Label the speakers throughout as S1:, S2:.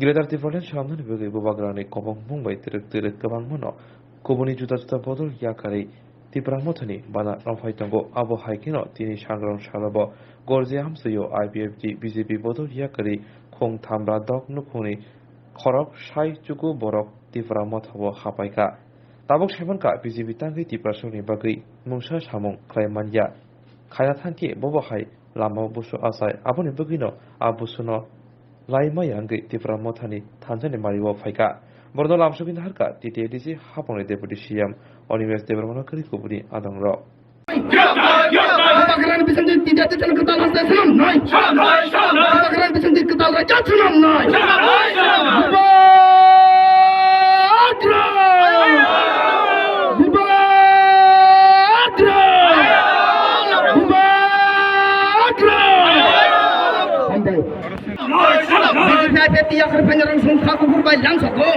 S1: Giletar Tifrolen Shamnan Bugi Bubagrani Kobong Mumbai Tirek Kabangmono, Kobuni Juta Bodol Yakari, TIPRA Mothani, Bana Ramfaitango, Abo Haikino, Tini Shangron Shalabo, Gargee Hamsayo, IPFG, BJP Bodol Yakari, Kong Tambra Dog Nukhungni, Korok, Shai Chuku Borok, TIPRA Mothao, Phaikha. Tabok Shamanka, BJP Tangi TIPRA Soni Bagri, Mumsha Shamong, Klaimanya, Kayatanki, Bobohai, Lama Busu Asai, Aboni Bugino, Abusuno. Laima Yangi TIPRA Mothani Tanzani Mariwo Phaikha Bordo Lamsugin Harka TTDC Hapone Deputy CM Onimes Debromano Kurikubuni Adangro
S2: Bakaran bisanti tidak tetel ketal hasta senam nai. Bakaran bisanti ketal raja senam nai. BJP akhir penyerangan sungkha kubur bay lang soko.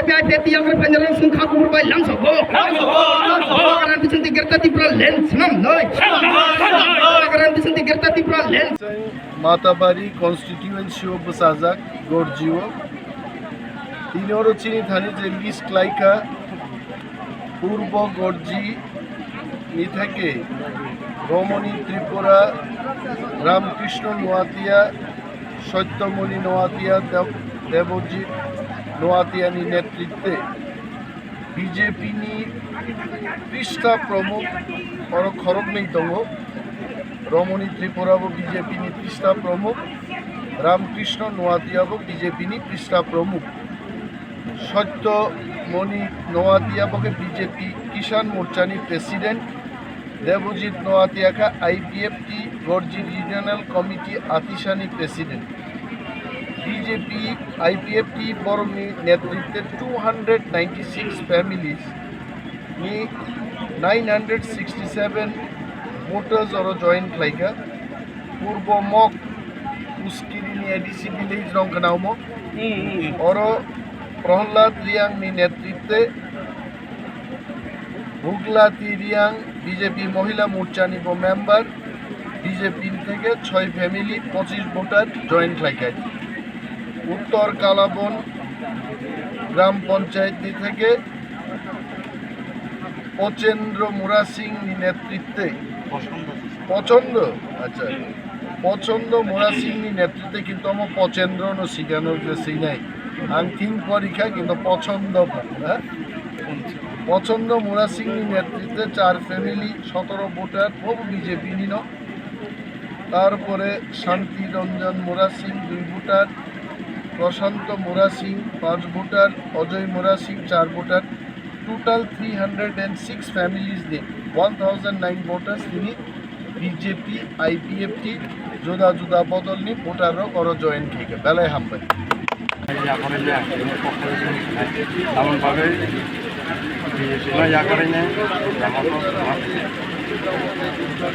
S2: BJP akhir penyerangan sungkha kubur bay lang soko. Bakaran bisanti gerta TIPRA len senam nai. Bakaran bisanti gerta TIPRA len.
S3: Matabari constituency of Basazak, Gargee. Tinoro Chini Thani Jelgis Klaika, Purbo Gargee, Nithake, Romani Tripura, Ramkrishna Noatia, Shoytamoni Noatia, Devojit Noatia ni নেতৃত্বে BJP নি পৃষ্ঠা প্রমুখ খরগ নেই দঙ্গ রমণী Tripura BJP নি পৃষ্ঠা প্রমুখ Ramakrishna Noatia BJP নি পৃষ্ঠা প্রমুখ সত্যমণি নোয়াতিয়া বিজেপি কিষাণ মোর্চা নি প্রেসিডেন্ট দেবজিৎ নোয়াতিয়াকা আইপিএফটি গর্জি রিজিয়নাল কমিটি আতিশানি প্রেসিডেন্ট বিজেপি আইপিএফটি বরংনি নেতৃত্বে 296 ফ্যামিলিজ নি 967 voters or joint Phaikha Purba mock উস্কিরি নি এডিসি ভিলেজ রংখানাউমো और প্রহ্লাদ রিয়াং নি নেতৃত্বে হুগলাতি রিয়াং বিজেপি মহিলা মোর্চা নিব মেম্বার বিজেপি থেকে 6 ফ্যামিলি 25 ভোটার জয়েন্ট Phaikha উত্তর কালাবন গ্রাম পঞ্চায়েত থেকে পচেন্দ্র মুরা সিং নেতৃত্বে পছন্দ মুরা সিং নেতৃত্বে কিন্তু আমার পচেন্দ্র ন শিখানোর যে সিনাই আমি থিং পরীক্ষা কিন্তু পছন্দ মুরা সিং নেতৃত্বে 4 ফ্যামিলি 17 ভোটার বিজেপি নিন তারপরে Shanti Ranjan Mura Singh 2 voter Prashanta Mura Singh 5 voter Ajay Mura Singh 4 voter total 306 families দিয়ে 1009 ভোটার্স তিনি বিজেপি আইপিএফটি জোদা জোদা বদল নি ভোটারও কর জয়েন থেকে বেলায় হামবাই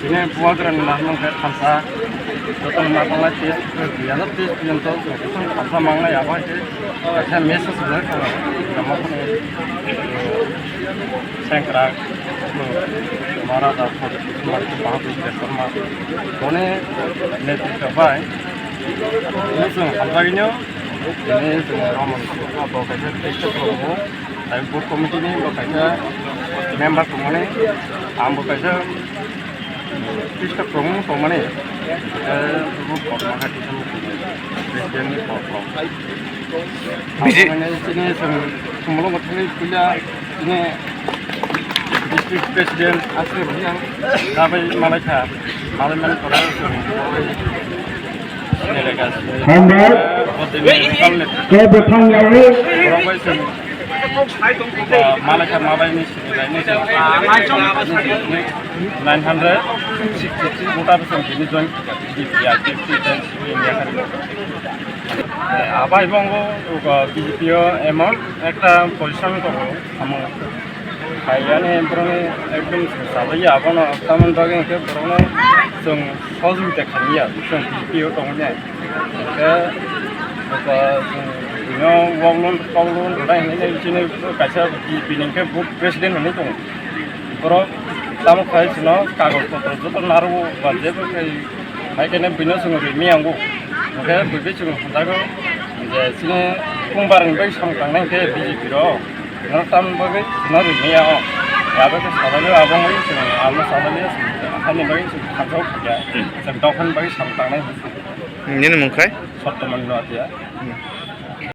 S4: ini buagran nahnung ke khansa total nakala test biasa test pianto khansa mangna ya ba je acha message bla ka nama ko sankra mara da mar ko bahadur ke sarma kone netritwa bai musung hambaginyo ini ramon ko ka je test ko ai board committee ni ka member ko mane ambo ka pista promo pemane group organization presiden biji ini semula macamnya punya ini district president asli yang tapi Malaysia parlimen koran Malaysia mabai ini 963 vota persen ini join di BJP dan India kan. Abai bongo BJP amount একটা position তো हम খাইয়ানে ব্রনে একদম সাবাই আবানো তামন দাগে কে ব্রনে जों সহযোগিতা খাইয়া जों BJP দংনে जों वावलन रायनाय बिदिनो गायसा बिनिखे बुक प्रेसिडेन्ट होननाय दं बेफोराव तामो खायसिनो कागज पत्र जत नारगौ बा जेबो खायखायनो बेनो जोङो मियांगौ ओमफ्राय बयबो जोङो हमजागौ sini kungbarang bai samkang ke BJP-ro natam bagai naru niya ya ba ke sadale abang bai sini alma sadale hani bai sini khajau khya sa dokhan bai samkang nai
S5: Ini mungkai?
S4: sotto manno atia